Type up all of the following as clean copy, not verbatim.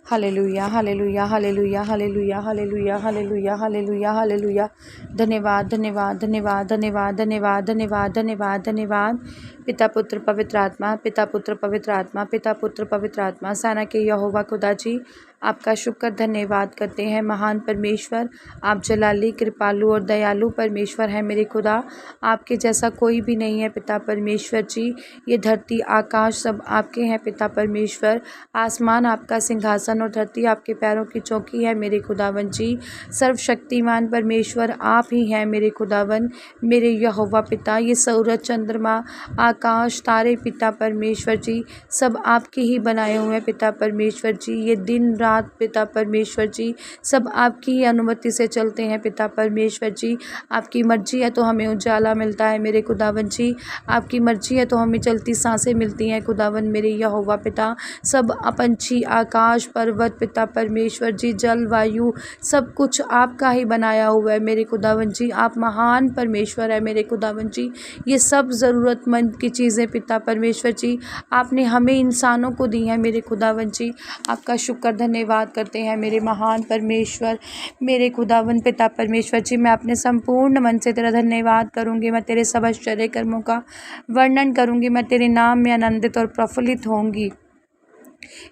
Hallelujah hallelujah hallelujah hallelujah hallelujah hallelujah hallelujah hallelujah. धन्यवाद धन्यवाद धन्यवाद धन्यवाद धन्यवाद धन्यवाद धन्यवाद धन्यवाद। पिता पुत्र पवित्र आत्मा, पिता पुत्र पवित्र आत्मा, पिता पुत्र पवित्र आत्मा। सेना के यहोवा खुदा जी, आपका शुक्र धन्यवाद करते हैं। महान परमेश्वर, आप जलाली, कृपालु और दयालु परमेश्वर हैं मेरे खुदा। आपके जैसा कोई भी नहीं है पिता परमेश्वर जी। ये धरती आकाश सब आपके हैं पिता परमेश्वर। आसमान आपका सिंहासन और धरती आपके पैरों की चौकी है मेरे खुदावन जी। सर्वशक्तिमान परमेश्वर आप ही हैं मेरे खुदावन, मेरे यहोवा पिता। ये सूरज, चंद्रमा, आकाश, तारे पिता परमेश्वर जी, सब आपके ही बनाए हुए हैं पिता परमेश्वर जी। ये दिन रात पिता परमेश्वर जी, सब आपकी ही अनुमति से चलते हैं पिता परमेश्वर जी। आपकी मर्जी है तो हमें उजाला मिलता है मेरे खुदावन जी। आपकी मर्जी है तो हमें चलती सांसें मिलती हैं खुदावन मेरे यहोवा पिता। सब पंछी, आकाश, पर्वत पिता परमेश्वर जी, जल, वायु, सब कुछ आपका ही बनाया हुआ है मेरे खुदावन जी। आप महान परमेश्वर है मेरे खुदावन जी। ये सब ज़रूरतमंद की चीज़ें पिता परमेश्वर जी, आपने हमें इंसानों को दी हैं मेरे खुदावन जी। आपका शुक्र धन्यवाद करते हैं मेरे महान परमेश्वर, मेरे खुदावन पिता परमेश्वर जी। मैं अपने संपूर्ण मन से तेरा धन्यवाद करूँगी। मैं तेरे सब आश्चर्य कर्मों का वर्णन करूँगी। मैं तेरे नाम में आनंदित और प्रफुल्लित होंगी।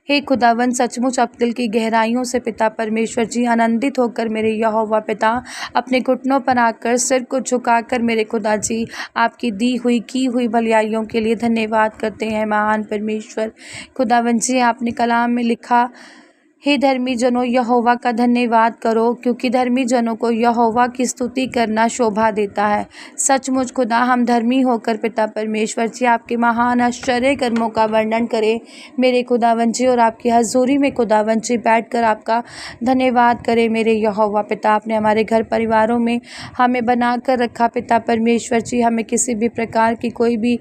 हे खुदावन, सचमुच अब दिल की गहराइयों से पिता परमेश्वर जी आनंदित होकर मेरे यहोवा पिता अपने घुटनों पर आकर, सिर को झुकाकर मेरे खुदा जी आपकी दी हुई की हुई भलाइयों के लिए धन्यवाद करते हैं महान परमेश्वर। खुदावन जी, आपने कलाम में लिखा, हे धर्मी जनों यहोवा का धन्यवाद करो, क्योंकि धर्मी जनों को यहोवा की स्तुति करना शोभा देता है। सचमुच खुदा, हम धर्मी होकर पिता परमेश्वर जी आपके महान आश्चर्य कर्मों का वर्णन करें मेरे खुदावन जी, और आपकी हजूरी में खुदावन जी बैठकर आपका धन्यवाद करें मेरे यहोवा पिता। आपने हमारे घर परिवारों में हमें बना कर रखा पिता परमेश्वर जी। हमें किसी भी प्रकार की कोई भी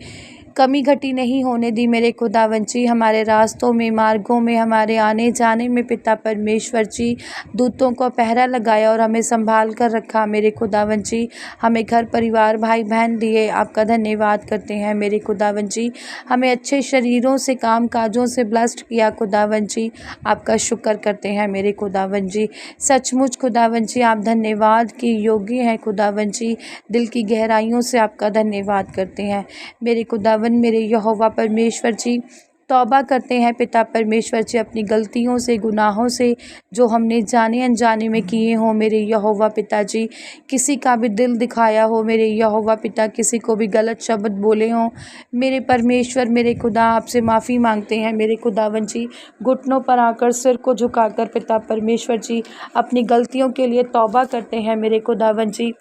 कमी घटी नहीं होने दी मेरे खुदावन जी। हमारे रास्तों में, मार्गों में, हमारे आने जाने में पिता परमेश्वर जी दूतों को पहरा लगाया और हमें संभाल कर रखा मेरे खुदावन जी। हमें घर परिवार, भाई बहन दिए, आपका धन्यवाद करते हैं मेरे खुदावन जी। हमें अच्छे शरीरों से, काम काजों से ब्लेस्ड किया खुदावन जी, आपका शुक्र करते हैं मेरे खुदावन जी। सचमुच खुदावन जी, आप धन्यवाद के योग्य हैं खुदावन जी। दिल की गहराइयों से आपका धन्यवाद करते हैं मेरे खुदावन, मेरे यहोवा परमेश्वर जी। तौबा करते हैं पिता परमेश्वर जी अपनी गलतियों से, गुनाहों से, जो हमने जाने अनजाने में किए हों मेरे यहोवा पिता जी। किसी का भी दिल दिखाया हो मेरे यहोवा पिता, किसी को भी गलत शब्द बोले हों मेरे परमेश्वर, मेरे खुदा, आपसे माफ़ी मांगते हैं मेरे खुदावन जी। घुटनों पर आकर, सिर को झुकाकर पिता परमेश्वर जी अपनी गलतियों के लिए तौबा करते हैं मेरे खुदावन जी।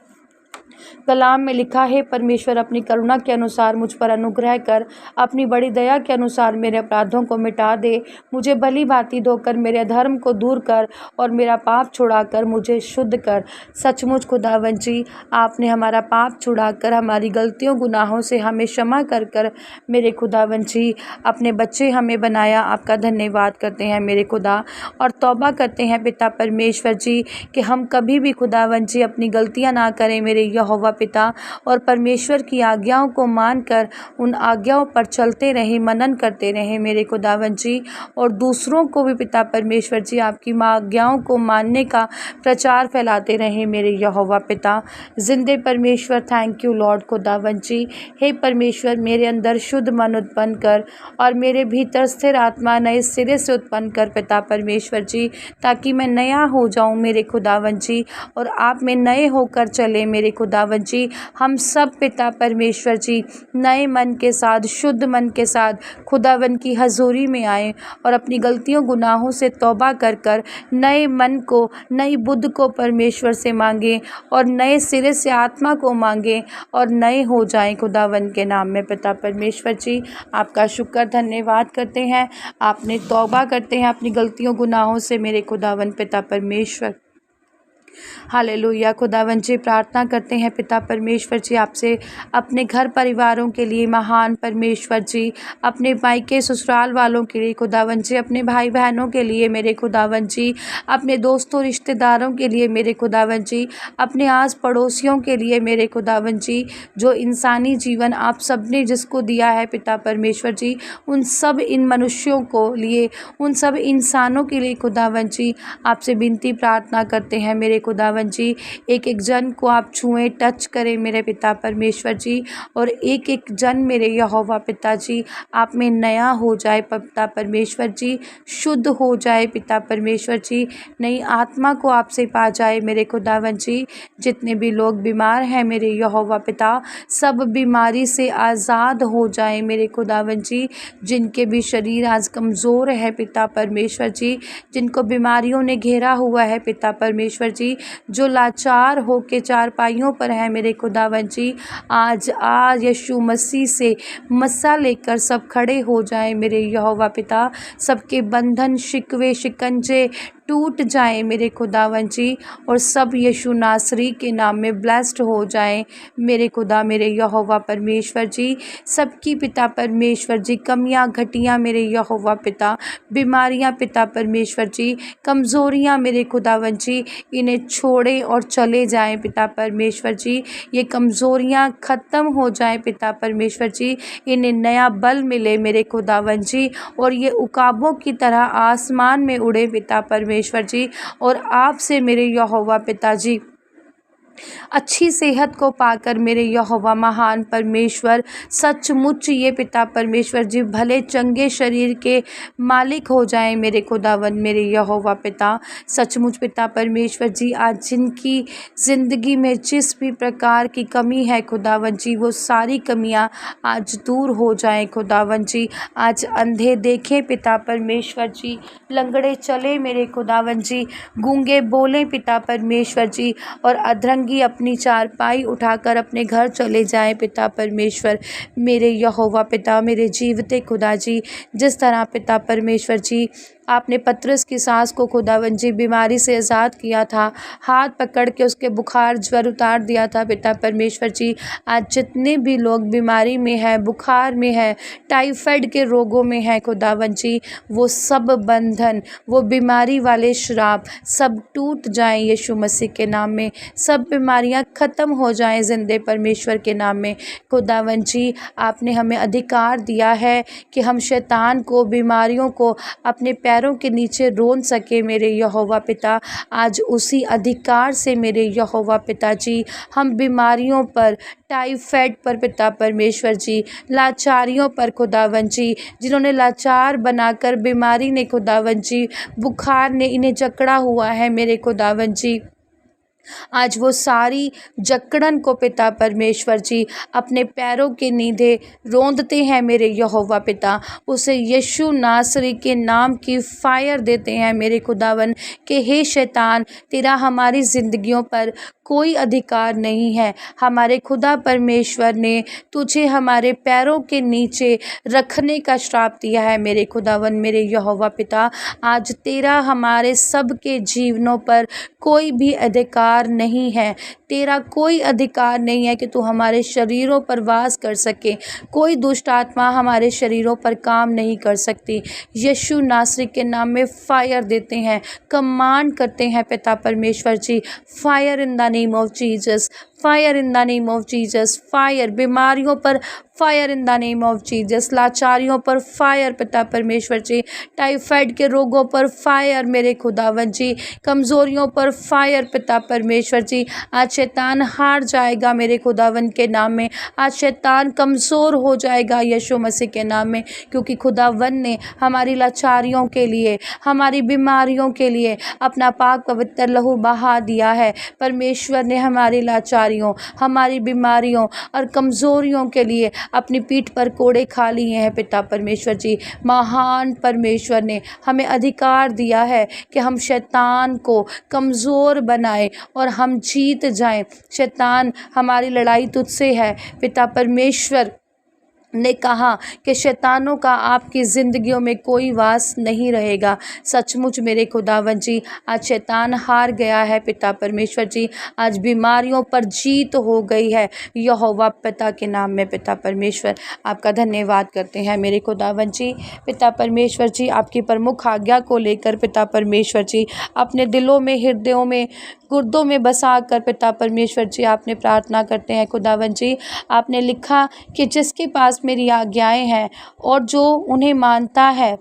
कलाम में लिखा है, परमेश्वर अपनी करुणा के अनुसार मुझ पर अनुग्रह कर, अपनी बड़ी दया के अनुसार मेरे अपराधों को मिटा दे। मुझे भली भांति धोकर मेरे अधर्म को दूर कर और मेरा पाप छुड़ाकर मुझे शुद्ध कर। सचमुच खुदावन जी, आपने हमारा पाप छुड़ाकर हमारी गलतियों गुनाहों से हमें क्षमा कर कर मेरे खुदावन जी अपने बच्चे हमें बनाया। आपका धन्यवाद करते हैं मेरे खुदा, और तौबा करते हैं पिता परमेश्वर जी कि हम कभी भी खुदावन जी अपनी गलतियाँ ना करें मेरे यहोवा पिता, और परमेश्वर की आज्ञाओं को मानकर उन आज्ञाओं पर चलते रहें, मनन करते रहें मेरे खुदावन जी, और दूसरों को भी पिता परमेश्वर जी आपकी आज्ञाओं को मानने का प्रचार फैलाते रहें मेरे यहोवा पिता। जिंदे परमेश्वर, थैंक यू लॉर्ड खुदावन जी। हे परमेश्वर, मेरे अंदर शुद्ध मन उत्पन्न कर और मेरे भीतर स्थिर आत्मा नए सिरे से उत्पन्न कर पिता परमेश्वर जी, ताकि मैं नया हो जाऊं मेरे खुदावन जी, और आप में नए होकर चले मेरे खुदावन जी। हम सब पिता परमेश्वर जी नए मन के साथ, शुद्ध मन के साथ खुदावन की हजूरी में आए और अपनी गलतियों गुनाहों से तौबा कर कर नए मन को, नई बुद्ध को परमेश्वर से मांगे, और नए सिरे से आत्मा को मांगे और नए हो जाएं खुदावन के नाम में पिता परमेश्वर जी। आपका शुक्र धन्यवाद करते हैं, आपने तौबा करते हैं अपनी गलतियों गुनाहों से मेरे खुदावन पिता परमेश्वर। हालेलुया। खुदावन जी, प्रार्थना करते हैं पिता परमेश्वर जी आपसे अपने घर परिवारों के लिए, महान परमेश्वर जी, अपने मायके ससुराल वालों के लिए खुदावन जी, अपने भाई बहनों के लिए मेरे खुदावन जी, अपने दोस्तों रिश्तेदारों के लिए मेरे खुदावन जी, अपने आस पड़ोसियों के लिए मेरे खुदावन जी, जो इंसानी जीवन आप सब ने जिसको दिया है पिता परमेश्वर जी, उन सब इन मनुष्यों को लिए, उन सब इंसानों के लिए खुदावन जी आपसे विनती प्रार्थना करते हैं मेरे खुदावन जी। एक एक जन को आप छुएं, टच करें मेरे पिता परमेश्वर जी, और एक एक जन मेरे यहोवा पिताजी आप में नया हो जाए पिता परमेश्वर जी, शुद्ध हो जाए पिता परमेश्वर जी, नई आत्मा को आपसे पा जाए मेरे खुदावन जी। जितने भी लोग बीमार हैं मेरे यहोवा पिता, सब बीमारी से आज़ाद हो जाए मेरे खुदावन जी। जिनके भी शरीर आज कमज़ोर है पिता परमेश्वर जी, जिनको बीमारियों ने घेरा हुआ है पिता परमेश्वर जी, जो लाचार होके चारपाइयों पर है मेरे खुदावन जी, आज यीशु मसीह से मस्सा लेकर सब खड़े हो जाएं मेरे यहोवा पिता। सबके बंधन, शिकवे, शिकंजे टूट जाएं मेरे खुदावन जी, और सब यीशु नासरी के नाम में ब्लेस्ड हो जाएं मेरे खुदा, मेरे यहोवा परमेश्वर जी। सबकी पिता परमेश्वर जी कमियां, घटियां मेरे यहोवा पिता, बीमारियां पिता परमेश्वर जी, कमज़ोरियां मेरे खुदावन जी, इन्हें छोड़े और चले जाएं पिता परमेश्वर जी। ये कमज़ोरियां ख़त्म हो जाएं पिता परमेश्वर जी, इन्हें नया बल मिले मेरे खुदावन जी, और ये उकाबों की तरह आसमान में उड़े पिता परमेश्वर जी, और आपसे मेरे यहोवा पिताजी अच्छी सेहत को पाकर मेरे यहोवा महान परमेश्वर सचमुच ये पिता परमेश्वर जी भले चंगे शरीर के मालिक हो जाएं मेरे खुदावन, मेरे यहोवा पिता। सचमुच पिता परमेश्वर जी आज जिनकी ज़िंदगी में जिस भी प्रकार की कमी है खुदावन जी, वो सारी कमियां आज दूर हो जाएं खुदावन जी। आज अंधे देखें पिता परमेश्वर जी, लंगड़े चले मेरे खुदावन जी, गूंगे बोलें पिता परमेश्वर जी, और अधरंगी अपनी चारपाई उठाकर अपने घर चले जाएं पिता परमेश्वर, मेरे यहोवा पिता, मेरे जीवते खुदा जी। जिस तरह पिता परमेश्वर जी आपने पतरस की सास को खुदावन जी बीमारी से आज़ाद किया था, हाथ पकड़ के उसके बुखार ज्वर उतार दिया था पिता परमेश्वर जी, आज जितने भी लोग बीमारी में हैं, बुखार में हैं, टाइफाइड के रोगों में हैं खुदावन जी, वो सब बंधन, वो बीमारी वाले श्राप सब टूट जाएं यीशु मसीह के नाम में, सब बीमारियां ख़त्म हो जाएं जिंदे परमेश्वर के नाम में खुदावन जी। आपने हमें अधिकार दिया है कि हम शैतान को, बीमारियों को अपने पैरों के नीचे रोन सके मेरे यहोवा पिता। आज उसी अधिकार से मेरे यहोवा पिताजी हम बीमारियों पर, टाइफाइड पर पिता परमेश्वर जी, लाचारियों पर खुदावन जी, जिन्होंने लाचार बनाकर बीमारी ने खुदावन जी, बुखार ने इन्हें जकड़ा हुआ है मेरे खुदावन जी, आज वो सारी जकड़न को पिता परमेश्वर जी अपने पैरों के नीचे रोंदते हैं मेरे यहोवा पिता। उसे यीशु नासरी के नाम की फायर देते हैं मेरे खुदावन कि हे शैतान, तेरा हमारी ज़िंदगियों पर कोई अधिकार नहीं है। हमारे खुदा परमेश्वर ने तुझे हमारे पैरों के नीचे रखने का श्राप दिया है मेरे खुदावन, मेरे यहोवा पिता। आज तेरा हमारे सब के जीवनों पर कोई भी अधिकार नहीं है, तेरा कोई अधिकार नहीं है कि तू हमारे शरीरों पर वास कर सके। कोई दुष्ट आत्मा हमारे शरीरों पर काम नहीं कर सकती। यीशु नासरी के नाम में फायर देते हैं, कमांड करते हैं पिता परमेश्वर जी, fire in the name of Jesus, fire in the name of Jesus, fire बीमारियों पर, fire in the name of Jesus, लाचारियों पर फायर पिता परमेश्वर जी, टाइफाइड के रोगों पर फायर मेरे खुदावन जी, कमज़ोरियों पर फायर पिता परमेश्वर जी। आज शैतान हार जाएगा मेरे खुदावन के नाम में, आज शैतान कमज़ोर हो जाएगा यीशु मसीह के नाम में, क्योंकि खुदावन ने हमारी लाचारियों के लिए, हमारी बीमारियों के लिए अपना पाक पवित्र लहू बहा दिया है। परमेश्वर ने हमारी लाचारियों, हमारी बीमारियों और कमज़ोरियों के लिए अपनी पीठ पर कोड़े खा लिए हैं पिता परमेश्वर जी। महान परमेश्वर ने हमें अधिकार दिया है कि हम शैतान को कमज़ोर बनाएं और हम जीत जाएं। शैतान, हमारी लड़ाई तुझसे है पिता परमेश्वर, ने कहा कि शैतानों का आपकी ज़िंदगियों में कोई वास नहीं रहेगा। सचमुच मेरे खुदावन जी, आज शैतान हार गया है पिता परमेश्वर जी। आज बीमारियों पर जीत हो गई है यहोवा पिता के नाम में। पिता परमेश्वर आपका धन्यवाद करते हैं मेरे खुदावन जी। पिता परमेश्वर जी, आपकी प्रमुख आज्ञा को लेकर पिता परमेश्वर जी अपने दिलों में, हृदयों में, गुर्दों में बसा कर पिता परमेश्वर जी आपने प्रार्थना करते हैं खुदावन जी। आपने लिखा कि जिसके पास मेरी आज्ञाएं हैं और जो उन्हें मानता है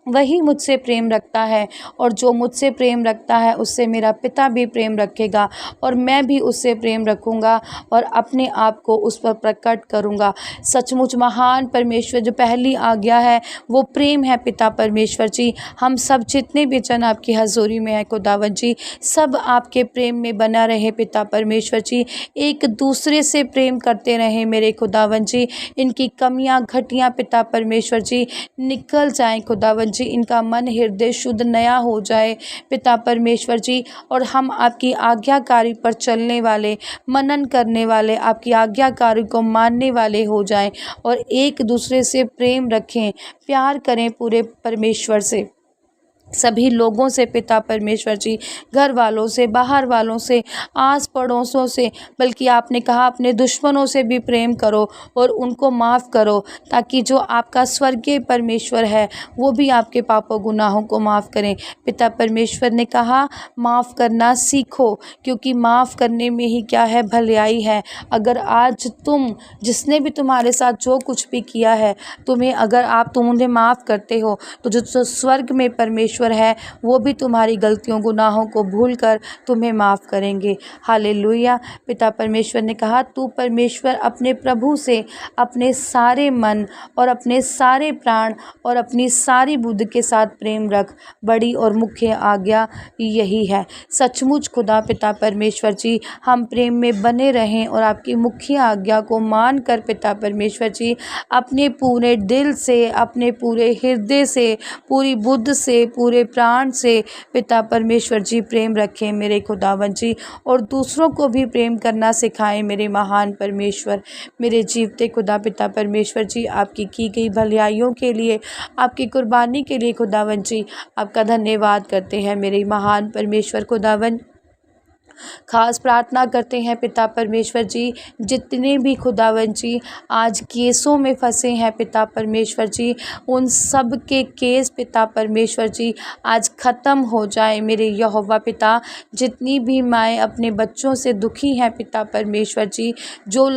वही मुझसे प्रेम रखता है, और जो मुझसे प्रेम रखता है उससे मेरा पिता भी प्रेम रखेगा, और मैं भी उससे प्रेम रखूँगा और अपने आप को उस पर प्रकट करूँगा। सचमुच महान परमेश्वर, जो पहली आज्ञा है वो प्रेम है पिता परमेश्वर जी। हम सब जितने भी जन आपकी हजूरी में हैं खुदावन जी, सब आपके प्रेम में बना रहे पिता परमेश्वर जी। एक दूसरे से प्रेम करते रहें मेरे खुदावन जी। इनकी कमियां घटियां पिता परमेश्वर जी निकल जाएं खुदावन जी। इनका मन हृदय शुद्ध नया हो जाए पिता परमेश्वर जी, और हम आपकी आज्ञाकारी पर चलने वाले, मनन करने वाले, आपकी आज्ञाकारी को मानने वाले हो जाएं, और एक दूसरे से प्रेम रखें, प्यार करें पूरे परमेश्वर से, सभी लोगों से पिता परमेश्वर जी, घर वालों से, बाहर वालों से, आस पड़ोसों से, बल्कि आपने कहा अपने दुश्मनों से भी प्रेम करो और उनको माफ़ करो, ताकि जो आपका स्वर्गीय परमेश्वर है वो भी आपके पापों गुनाहों को माफ़ करें। पिता परमेश्वर ने कहा माफ़ करना सीखो, क्योंकि माफ़ करने में ही क्या है, भलाई है। अगर आज तुम, जिसने भी तुम्हारे साथ जो कुछ भी किया है, तुम उन्हें माफ़ करते हो, तो जो स्वर्ग में परमेश्वर है वो भी तुम्हारी गलतियों गुनाहों को भूलकर तुम्हें माफ़ करेंगे। हालेलुया। पिता परमेश्वर ने कहा तू परमेश्वर अपने प्रभु से अपने सारे मन और अपने सारे प्राण और अपनी सारी बुद्धि के साथ प्रेम रख, बड़ी और मुख्य आज्ञा यही है। सचमुच खुदा पिता परमेश्वर जी, हम प्रेम में बने रहें और आपकी मुख्य आज्ञा को मान कर पिता परमेश्वर जी अपने पूरे दिल से, अपने पूरे हृदय से, पूरी बुद्धि से, पूरे प्राण से पिता परमेश्वर जी प्रेम रखें मेरे खुदावन जी, और दूसरों को भी प्रेम करना सिखाएं मेरे महान परमेश्वर। मेरे जीवते खुदा पिता परमेश्वर जी, आपकी की गई भलाइयों के लिए, आपकी कुर्बानी के लिए खुदावन जी आपका धन्यवाद करते हैं मेरे महान परमेश्वर खुदावन। खास प्रार्थना करते हैं पिता परमेश्वर जी, जितने भी खुदावन जी आज केसों में फंसे हैं पिता परमेश्वर जी, उन सब के केस पिता परमेश्वर जी आज ख़त्म हो जाए मेरे यहोवा पिता। जितनी भी माएँ अपने बच्चों से दुखी हैं पिता परमेश्वर जी, जो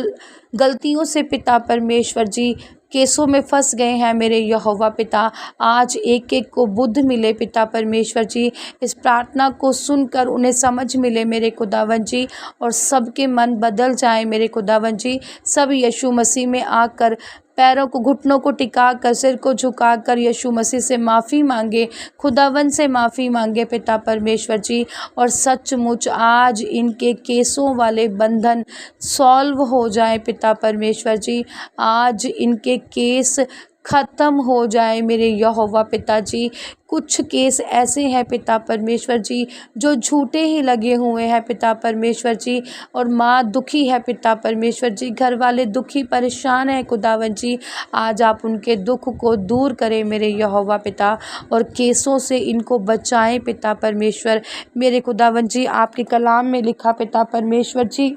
गलतियों से पिता परमेश्वर जी केसों में फंस गए हैं मेरे यहोवा पिता, आज एक एक को बुद्धि मिले पिता परमेश्वर जी। इस प्रार्थना को सुनकर उन्हें समझ मिले मेरे खुदावन जी, और सबके मन बदल जाए मेरे खुदावन जी। सब यीशु मसीह में आकर पैरों को, घुटनों को टिका कर, सिर को झुका कर यीशु मसीह से माफ़ी मांगे, खुदावन से माफ़ी मांगे पिता परमेश्वर जी। और सचमुच आज इनके केसों वाले बंधन सॉल्व हो जाए पिता परमेश्वर जी। आज इनके केस ख़त्म हो जाए मेरे यहोवा पिताजी। कुछ केस ऐसे हैं पिता परमेश्वर जी जो झूठे ही लगे हुए हैं पिता परमेश्वर जी, और माँ दुखी है पिता परमेश्वर जी, घर वाले दुखी परेशान हैं खुदावन जी। आज आप उनके दुख को दूर करें मेरे यहोवा पिता, और केसों से इनको बचाएं पिता परमेश्वर मेरे खुदावन जी। आपके कलाम में लिखा पिता परमेश्वर जी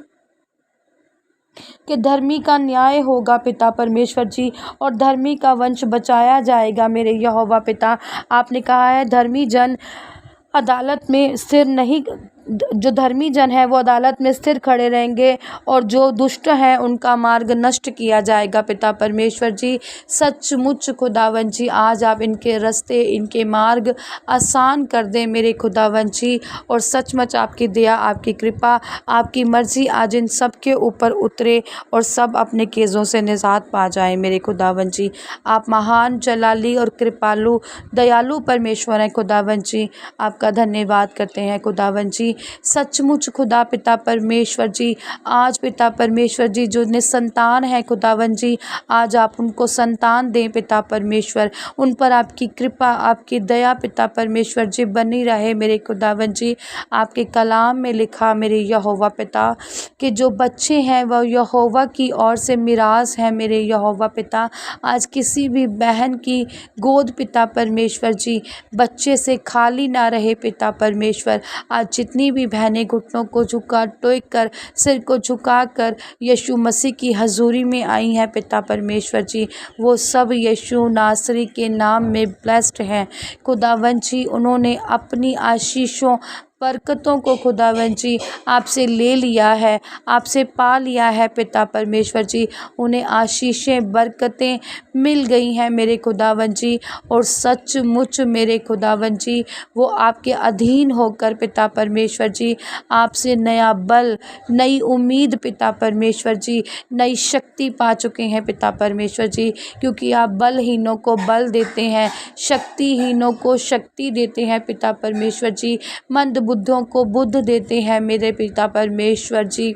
कि धर्मी का न्याय होगा पिता परमेश्वर जी, और धर्मी का वंश बचाया जाएगा मेरे यहोवा पिता। आपने कहा है धर्मी जन अदालत में स्थिर नहीं, जो धर्मी जन है वो अदालत में स्थिर खड़े रहेंगे, और जो दुष्ट हैं उनका मार्ग नष्ट किया जाएगा पिता परमेश्वर जी। सचमुच खुदावन जी आज आप इनके रास्ते, इनके मार्ग आसान कर दें मेरे खुदावन जी, और सचमुच आपकी दया, आपकी कृपा, आपकी मर्ज़ी आज इन सब के ऊपर उतरे और सब अपने केसों से निजात पा जाए मेरे खुदावन जी। आप महान, जलाली और कृपालु, दयालु परमेश्वर हैं खुदावन जी। आपका धन्यवाद करते हैं खुदावन जी। सचमुच खुदा पिता परमेश्वर जी, आज पिता परमेश्वर जी जो निसंतान है खुदावन जी, आज आप उनको संतान दें पिता परमेश्वर। उन पर आपकी कृपा, आपकी दया पिता परमेश्वर जी बनी रहे मेरे खुदावन जी। आपके कलाम में लिखा मेरे यहोवा पिता कि जो बच्चे हैं वह यहोवा की ओर से मिरास है मेरे यहोवा पिता। आज किसी भी बहन की गोद पिता परमेश्वर जी बच्चे से खाली ना रहे पिता परमेश्वर। आज जितनी भी बहनें घुटनों को झुका टेक कर, सिर को झुका कर यीशु मसीह की हजूरी में आई हैं पिता परमेश्वर जी, वो सब यीशु नासरी के नाम में ब्लेस्ड हैं खुदावन जी। उन्होंने अपनी आशीषों बरकतों को खुदावन जी आपसे ले लिया है, आपसे पा लिया है पिता परमेश्वर जी। उन्हें आशीषें बरकतें मिल गई हैं मेरे खुदावन जी, और सचमुच मेरे खुदावन जी वो आपके अधीन होकर पिता परमेश्वर जी आपसे नया बल, नई उम्मीद पिता परमेश्वर जी, नई शक्ति पा चुके हैं पिता परमेश्वर जी। क्योंकि आप बलहीनों को बल देते हैं, शक्तिहीनों को शक्ति देते हैं पिता परमेश्वर जी, मंद बुद्धों को बुद्ध देते हैं मेरे पिता परमेश्वर जी।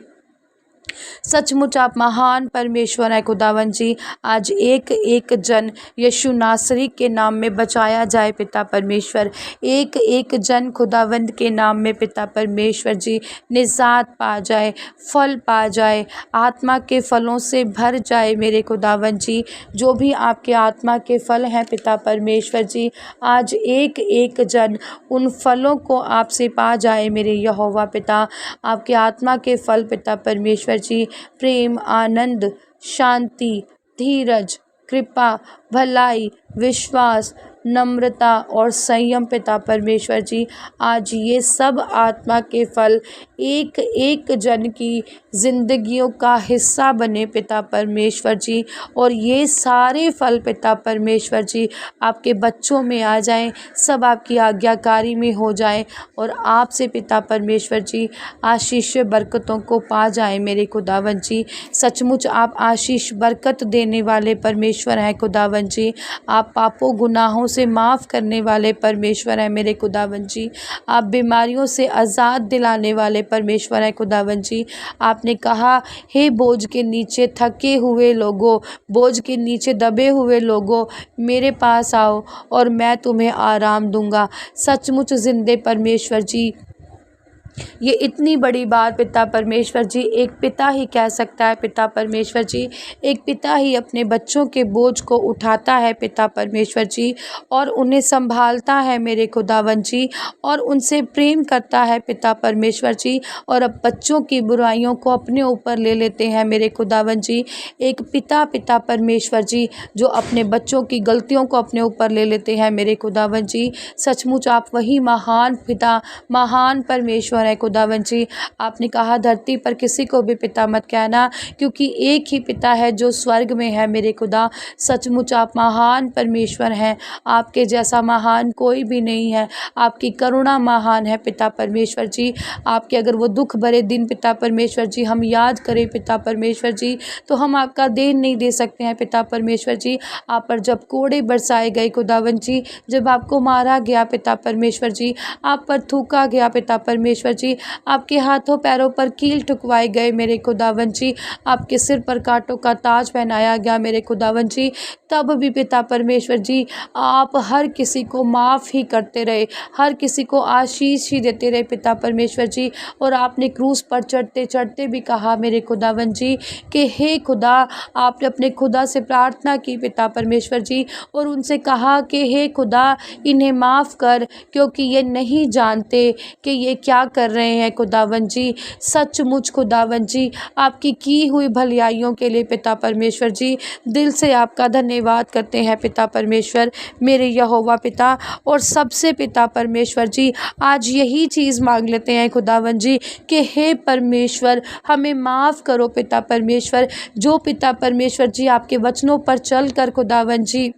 सचमुच आप महान परमेश्वर हैं खुदावन जी। आज एक एक जन यीशु नासरी के नाम में बचाया जाए पिता परमेश्वर, एक एक जन खुदावंद के नाम में पिता परमेश्वर जी निजात पा जाए, फल पा जाए, आत्मा के फलों से भर जाए मेरे खुदावन जी। जो भी आपके आत्मा के फल हैं पिता परमेश्वर जी, आज एक एक जन उन फलों को आपसे पा जाए मेरे यहोवा पिता। आपके आत्मा के फल पिता परमेश्वर जी प्रेम, आनंद, शांति, धीरज, कृपा, भलाई, विश्वास, नम्रता और संयम पिता परमेश्वर जी, आज ये सब आत्मा के फल एक एक जन की ज़िंदगियों का हिस्सा बने पिता परमेश्वर जी। और ये सारे फल पिता परमेश्वर जी आपके बच्चों में आ जाएं, सब आपकी आज्ञाकारी में हो जाएं, और आपसे पिता परमेश्वर जी आशीष बरकतों को पा जाएं मेरे खुदावन जी। सचमुच आप आशीष बरकत देने वाले परमेश्वर हैं खुदावन जी। आप पापों गुनाहों से माफ़ करने वाले परमेश्वर हैं मेरे खुदावन जी। आप बीमारियों से आज़ाद दिलाने वाले परमेश्वर हैं खुदावन जी। आपने कहा, हे बोझ के नीचे थके हुए लोगों, बोझ के नीचे दबे हुए लोगों, मेरे पास आओ और मैं तुम्हें आराम दूंगा। सचमुच जिंदे परमेश्वर जी, ये इतनी बड़ी बात पिता परमेश्वर जी एक पिता ही कह सकता है पिता परमेश्वर जी। एक पिता ही अपने बच्चों के बोझ को उठाता है पिता परमेश्वर जी, और उन्हें संभालता है मेरे खुदावन जी, और उनसे प्रेम करता है पिता परमेश्वर जी, और अब बच्चों की बुराइयों को अपने ऊपर ले लेते हैं मेरे खुदावन जी। एक पिता परमेश्वर जी जो अपने बच्चों की गलतियों को अपने ऊपर ले लेते हैं मेरे खुदावन जी। सचमुच आप वही महान पिता, महान परमेश्वर है खुदावन जी। आपने कहा, धरती पर किसी को भी पिता मत कहना, क्योंकि एक ही पिता है जो स्वर्ग में है मेरे खुदा। सचमुच आप महान परमेश्वर हैं, आपके जैसा महान कोई भी नहीं है। आपकी करुणा महान है पिता परमेश्वर जी। आपके अगर वो दुख भरे दिन पिता परमेश्वर जी हम याद करें पिता परमेश्वर जी, तो हम आपका देन नहीं दे सकते हैं पिता परमेश्वर जी। आप पर जब कोड़े बरसाए गए खुदावन जी, जब आपको मारा गया पिता परमेश्वर जी, आप पर थूका गया पिता परमेश्वर जी, आपके हाथों पैरों पर कील ठुकवाए गए मेरे खुदावन जी, आपके सिर पर कांटों का ताज पहनाया गया मेरे खुदावन जी, तब भी पिता परमेश्वर जी आप हर किसी को माफ़ ही करते रहे, हर किसी को आशीष ही देते रहे पिता परमेश्वर जी। और आपने क्रूस पर चढ़ते चढ़ते भी कहा मेरे खुदावन जी कि हे खुदा, आपने अपने खुदा से प्रार्थना की पिता परमेश्वर जी, और उनसे कहा कि हे खुदा इन्हें माफ़ कर, क्योंकि ये नहीं जानते कि ये क्या कर रहे हैं खुदावन जी। सचमुच खुदावन जी आपकी की हुई भलाइयों के लिए पिता परमेश्वर जी दिल से आपका धन्यवाद करते हैं पिता परमेश्वर मेरे यहोवा पिता। और सबसे पिता परमेश्वर जी आज यही चीज़ मांग लेते हैं खुदावन जी कि हे परमेश्वर हमें माफ़ करो पिता परमेश्वर। जो पिता परमेश्वर जी आपके वचनों पर चल कर खुदावन जी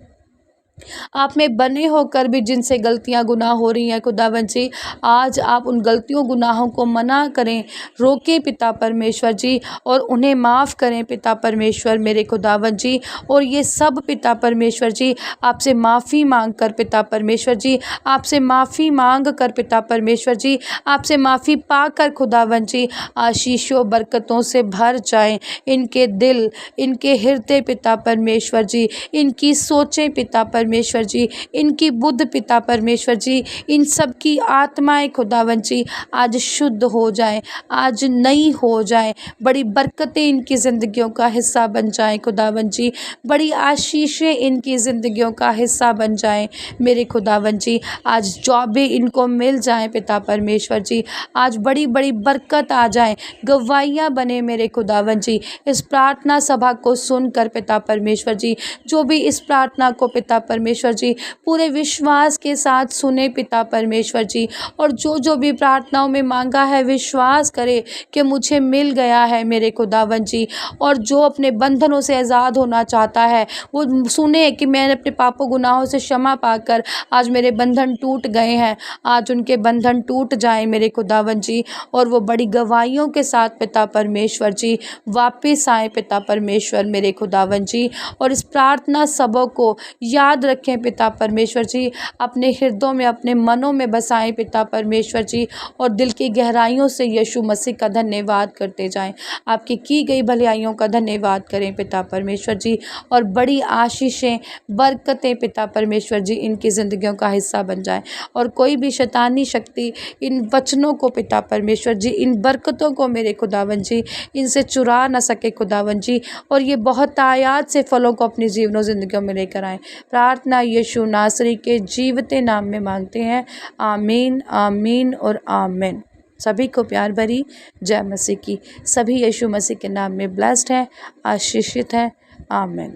आप में बने होकर भी जिनसे गलतियां गुनाह हो रही हैं खुदावन जी, आज आप उन गलतियों गुनाहों को मना करें, रोकें पिता परमेश्वर जी, और उन्हें माफ़ करें पिता परमेश्वर मेरे खुदावन जी। और ये सब पिता परमेश्वर जी आपसे माफ़ी मांग कर पिता परमेश्वर जी, आपसे माफ़ी मांग कर पिता परमेश्वर जी, आपसे माफ़ी पाकर खुदावन जी आशीषों बरकतों से भर जाएं इनके दिल, इनके हृदय पिता परमेश्वर जी, इनकी सोचें पिता परमेश्वर जी, इनकी बुद्ध पिता परमेश्वर जी, इन सब की आत्माएं खुदावन जी आज शुद्ध हो जाएं, आज नई हो जाएं, बड़ी बरकतें इनकी ज़िंदगियों का हिस्सा बन जाएं खुदावन जी, बड़ी आशीषें इनकी ज़िंदगियों का हिस्सा बन जाएं मेरे खुदावन जी। आज जॉबें इनको मिल जाएं पिता परमेश्वर जी, आज बड़ी बड़ी बरकत आ जाए, गवाहियाँ बने मेरे खुदावन जी। इस प्रार्थना सभा को सुनकर पिता परमेश्वर जी, जो भी इस प्रार्थना को पिता परमेश्वर जी पूरे विश्वास के साथ सुने पिता परमेश्वर जी, और जो भी प्रार्थनाओं में मांगा है विश्वास करे कि मुझे मिल गया है मेरे खुदावन जी। और जो अपने बंधनों से आज़ाद होना चाहता है वो सुने कि मैंने अपने पापों गुनाहों से क्षमा पाकर आज मेरे बंधन टूट गए हैं, आज उनके बंधन टूट जाएं मेरे खुदावन जी, और वो बड़ी गवाहियों के साथ पिता परमेश्वर जी वापस आए पिता परमेश्वर मेरे खुदावन जी। और इस प्रार्थना सबों को याद रखें पिता परमेश्वर जी, अपने हृदयों में अपने मनों में बसाएं पिता परमेश्वर जी, और दिल की गहराइयों से यीशु मसीह का धन्यवाद करते जाएं, आपकी की गई भलाइयों का धन्यवाद करें पिता परमेश्वर जी, और बड़ी आशीषें बरकतें पिता परमेश्वर जी इनकी ज़िंदगियों का हिस्सा बन जाएं, और कोई भी शैतानी शक्ति इन वचनों को पिता परमेश्वर जी, इन बरकतों को मेरे खुदावन जी इनसे चुरा न सके खुदावन जी, और ये बहुत आयात से फलों को अपनी जीवनों ज़िंदगियों में लेकर आएँ। प्रार्थना यीशु नासरी के जीवते नाम में मांगते हैं, आमीन आमीन और आमीन। सभी को प्यार भरी जय मसीह की। सभी यीशु मसीह के नाम में ब्लेस्ड हैं, आशीषित हैं। आमीन।